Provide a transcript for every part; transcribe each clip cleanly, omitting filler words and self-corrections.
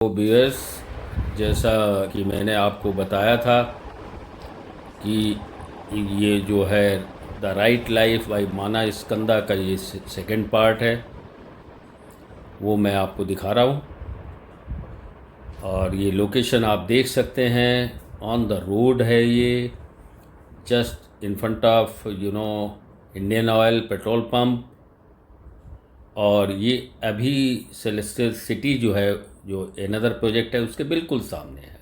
तो व्यूअर्स, जैसा कि मैंने आपको बताया था कि ये जो है द राइट लाइफ बाय माना स्कंदा का ये सेकंड पार्ट है, वो मैं आपको दिखा रहा हूँ। और ये लोकेशन आप देख सकते हैं, ऑन द रोड है ये, just in front of Indian oil petrol pump. और ये अभी सेलेस्टियल सिटी जो है, जो एनदर प्रोजेक्ट है, उसके बिल्कुल सामने है।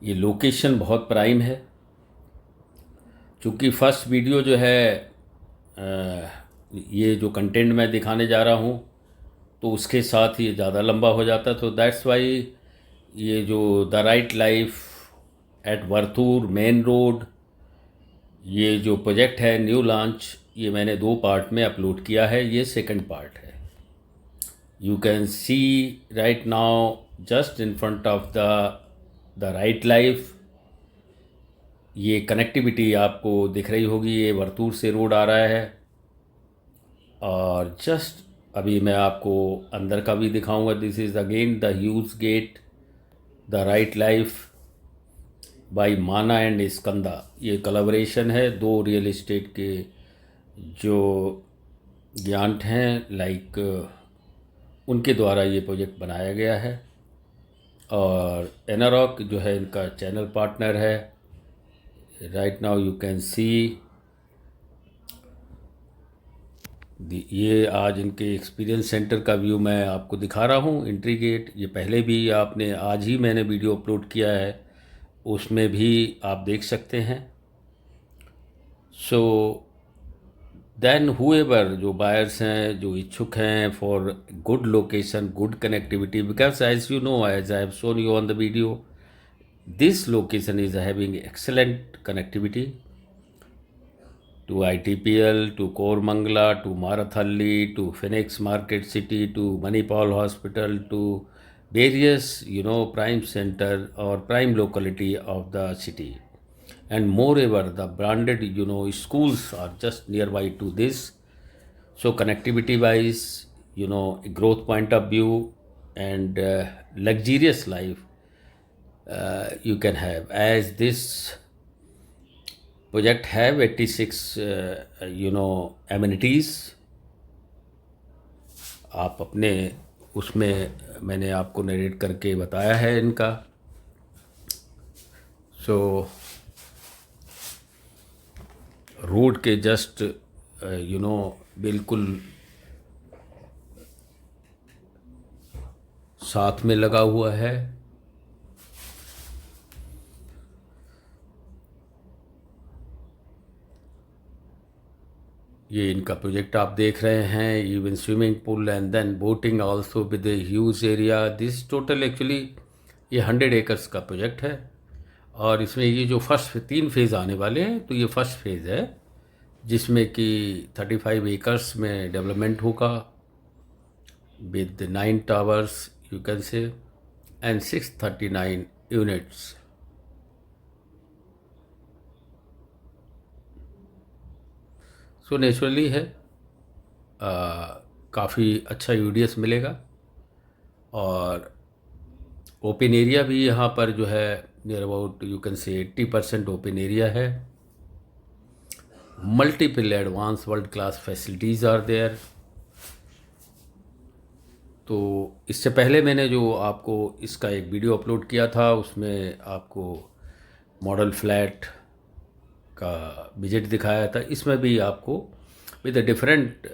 ये लोकेशन बहुत प्राइम है। चूँकि फर्स्ट वीडियो जो है, ये जो कंटेंट मैं दिखाने जा रहा हूँ, तो उसके साथ ये ज़्यादा लंबा हो जाता, तो दैट्स वाई ये जो the right life at Varthur main road, ये जो प्रोजेक्ट है न्यू लॉन्च, ये मैंने 2 पार्ट में अपलोड किया है। ये सेकंड पार्ट है। You can see right now just in front of the right life. ये कनेक्टिविटी आपको दिख रही होगी, ये वरतूर से रोड आ रहा है। और जस्ट अभी मैं आपको अंदर का भी दिखाऊंगा। This is again the huge gate, the right life by Mana and Skanda. ये कोलैबोरेशन है 2 रियल एस्टेट के जो गिगांट हैं, लाइक उनके द्वारा ये प्रोजेक्ट बनाया गया है। और एनारॉक जो है इनका चैनल पार्टनर है। Right now you can see ये आज इनके एक्सपीरियंस सेंटर का व्यू मैं आपको दिखा रहा हूँ। एंट्री गेट ये पहले भी आपने, आज ही मैंने वीडियो अपलोड किया है, उसमें भी आप देख सकते हैं। सो देन हुएवर जो बायर्स हैं, जो इच्छुक हैं for good location, good connectivity, because as you know, as I have shown you on the video, this location is having excellent connectivity to ITPL, to Kormangla, to Marathalli, to Phoenix Market City, to Manipal Hospital, to various prime center or prime locality of the city. And moreover, the branded schools are just nearby to this. So connectivity wise, growth point of view, and luxurious life you can have, as this project have 86 amenities। आप अपने उसमें मैंने आपको narrate करके बताया है इनका। सो road के जस्ट बिल्कुल साथ में लगा हुआ है। ये इनका प्रोजेक्ट आप देख रहे हैं। Even swimming pool and then boating also with a huge area. This total actually ये 100 एकर्स का प्रोजेक्ट है। और इसमें ये जो फर्स्ट 3 फेज़ आने वाले हैं, तो ये फर्स्ट फेज़ है जिसमें कि 35 एकर्स में डेवलपमेंट होगा विद 9 टावर्स यू कैन से एंड 639 यूनिट्स। सो नेचुरली है, काफ़ी अच्छा यूडीएस मिलेगा। और ओपन एरिया भी यहाँ पर जो है near about you can say 80% open area है। Multiple advance world class facilities are there. तो इससे पहले मैंने जो आपको इसका एक वीडियो अपलोड किया था, उसमें आपको मॉडल फ्लैट का विजिट दिखाया था। इसमें भी आपको विद डिफरेंट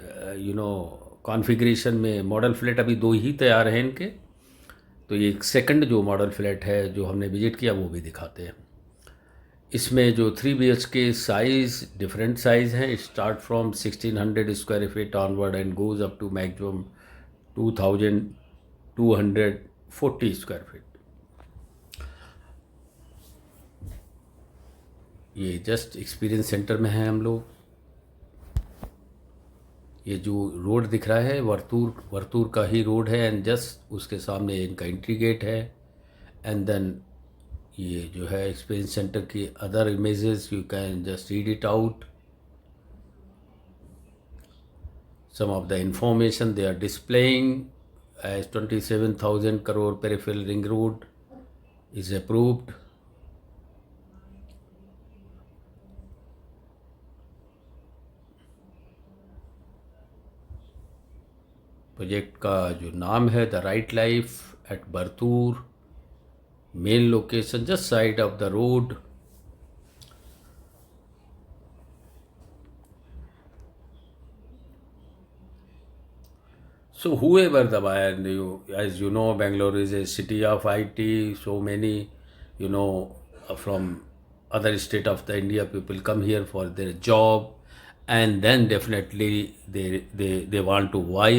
कॉन्फ़िगरेशन में मॉडल फ्लैट अभी 2 ही तैयार हैं इनके। तो ये एक सेकंड जो मॉडल फ्लैट है जो हमने विजिट किया, वो भी दिखाते हैं। इसमें जो 3 BHK साइज़, डिफरेंट साइज़ हैं, start from 1600 square feet onward and goes up to maximum 2240 square feet. ये जस्ट एक्सपीरियंस सेंटर में है हम लोग। ये जो रोड दिख रहा है वरतूर का ही रोड है, एंड जस्ट उसके सामने इनका एंट्री गेट है। एंड देन ये जो है एक्सपीरियंस सेंटर की other images, you can just read it out. some of the information they are displaying as 27,000 crore peripheral ring road is approved. Project का जो नाम है the right life at Varthur, main location just side of the road. So whoever the buyer, as you know, Bangalore is a city of IT. So many, from other state of the India, people come here for their job, and then definitely they want to buy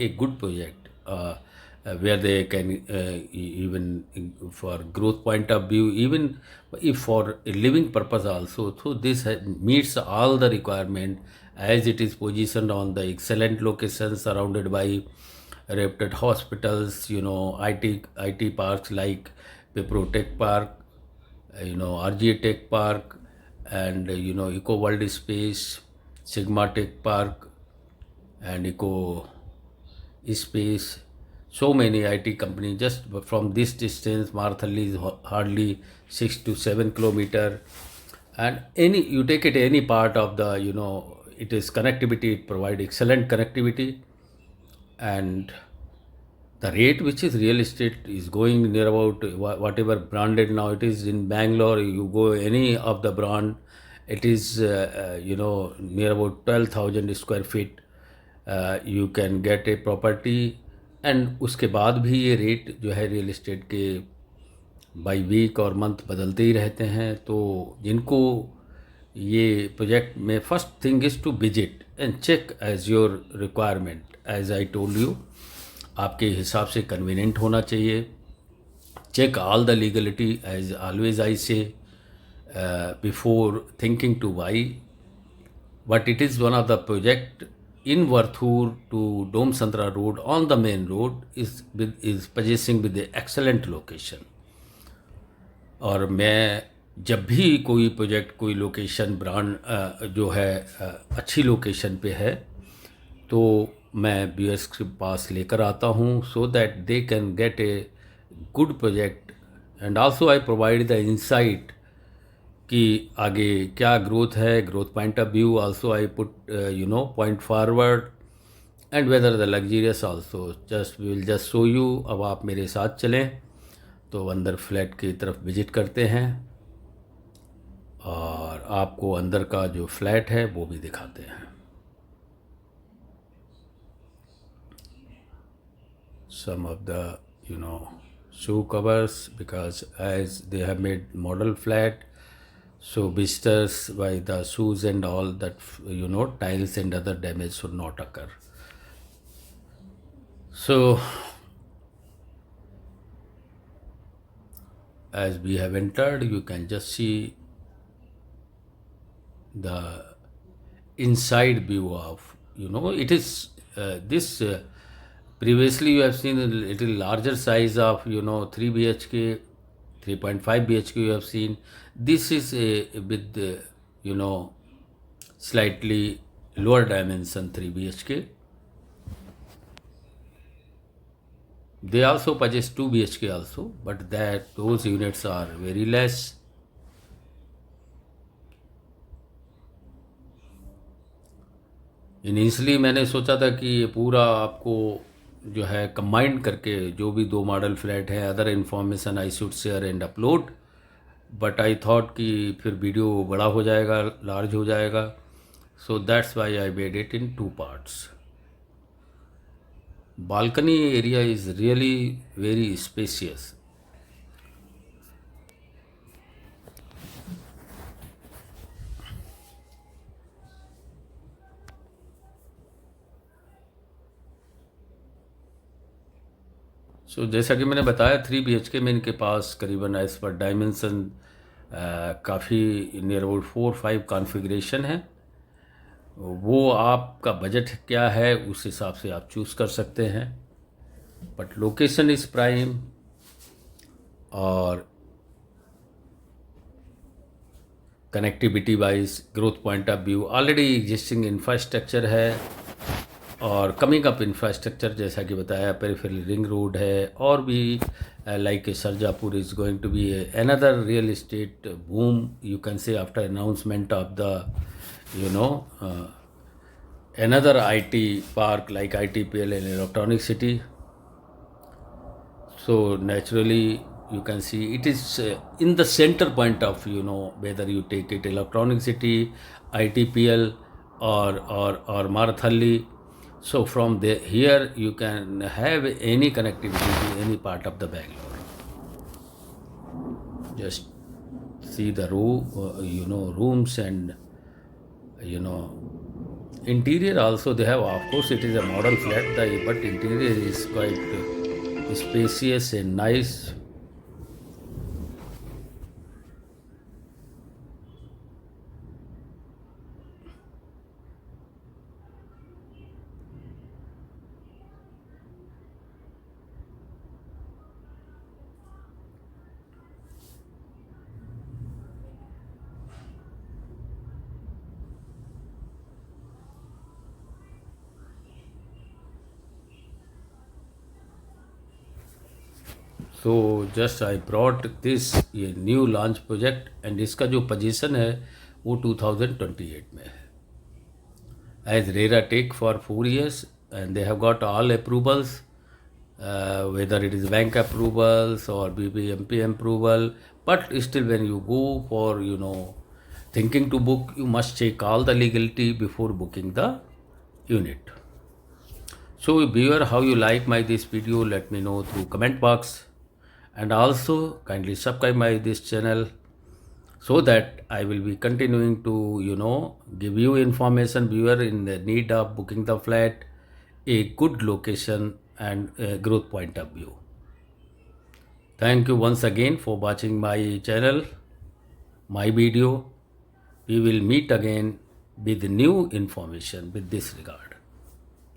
a good project where they can even for growth point of view, even if for a living purpose also. So this meets all the requirement as it is positioned on the excellent location surrounded by reputed hospitals, IT parks like Wipro Tech Park, RGA Tech Park, and Eco World Space, Sigma Tech Park, and Eco Space. So many IT companies just from this distance. Marthalli is hardly 6 to 7 kilometer, and you take it any part of the it is connectivity. It provide excellent connectivity, and the rate which is real estate is going near about whatever branded now it is in Bangalore. You go any of the brand, it is near about 12,000 square feet. You can get a property, and उसके बाद भी ये rate जो है real estate के by week और month बदलते ही रहते हैं. तो जिनको ये प्रोजेक्ट में first thing is to visit and check as your requirement. As I told you, आपके हिसाब से कन्वीनियंट होना चाहिए. Check all the legality as always I say before thinking to buy. But it is one of the project in Varthur to Dome Santra Road on the main road is possessing with the excellent location. और मैं जब भी कोई project कोई location brand जो है अच्छी location पे है तो मैं व्यूअर्स के पास लेकर आता हूँ so that they can get a good project. And also I provide the insight कि आगे क्या ग्रोथ है, growth point of view also I put point forward, and whether the luxurious also. Just we will just show you. अब आप मेरे साथ चलें तो अंदर फ्लैट की तरफ विजिट करते हैं और आपको अंदर का जो फ्लैट है वो भी दिखाते हैं. Some of the shoe covers, because as they have made model flat, so visitors by the shoes and all that tiles and other damage should not occur. So as we have entered, you can just see the inside view of it is this previously you have seen a little larger size of 3 BHK, 3.5 BHK you have seen. This is with slightly lower dimension 3 BHK. They also possess 2 BHK also, but those units are very less. Initially मैंने सोचा था कि ये पूरा आपको जो है combined करके जो भी 2 मॉडल फ्लैट है other information I should share and upload, but I thought कि फिर वीडियो बड़ा हो जाएगा, लार्ज हो जाएगा. So that's why I made it in 2 parts. Balcony area is really very spacious. So जैसा कि मैंने बताया 3 BHK में इनके पास करीबन एज पर डायमेंशन काफ़ी नियर अबाउट 4-5 कॉन्फ़िगरेशन है. वो आपका बजट क्या है उस हिसाब से आप चूज़ कर सकते हैं. बट लोकेशन इज़ प्राइम, और connectivity wise growth point of view already existing infrastructure है, और कमिंग अप इंफ्रास्ट्रक्चर जैसा कि बताया, पेरिफेरल रिंग रोड है, और भी like Sarjapur is going to be another real estate boom, you can say, after announcement of the you know another IT park like ITPL and Electronic City. So naturally you can see it is in the center point of, whether you take it Electronic City, ITPL, or Marathalli. So from there, here you can have any connectivity to any part of the Bangalore. Just see the rooms, and interior also they have. Of course, it is a model flat, but interior is quite spacious and nice. तो just I brought this, ये new launch project, and इसका जो position है वो 2028 में है. As RERA take for 4 years, and they have got all approvals, whether it is bank approvals or BBMP approval. But still, when you go for thinking to book, you must check all the legality before booking the unit. So viewer, how you like this video, let me know through comment box, and also kindly subscribe my this channel, so that I will be continuing to give you information, viewer, in the need of booking the flat, a good location and a growth point of view. Thank you once again for watching my channel, my video. We will meet again with new information with this regard.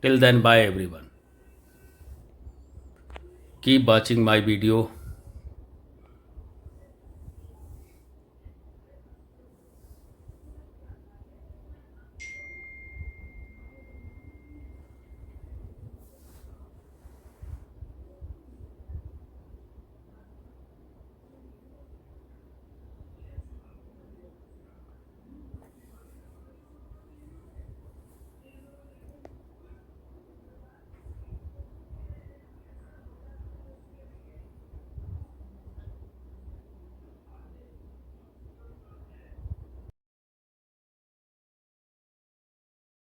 Till then, bye everyone. Keep watching my video.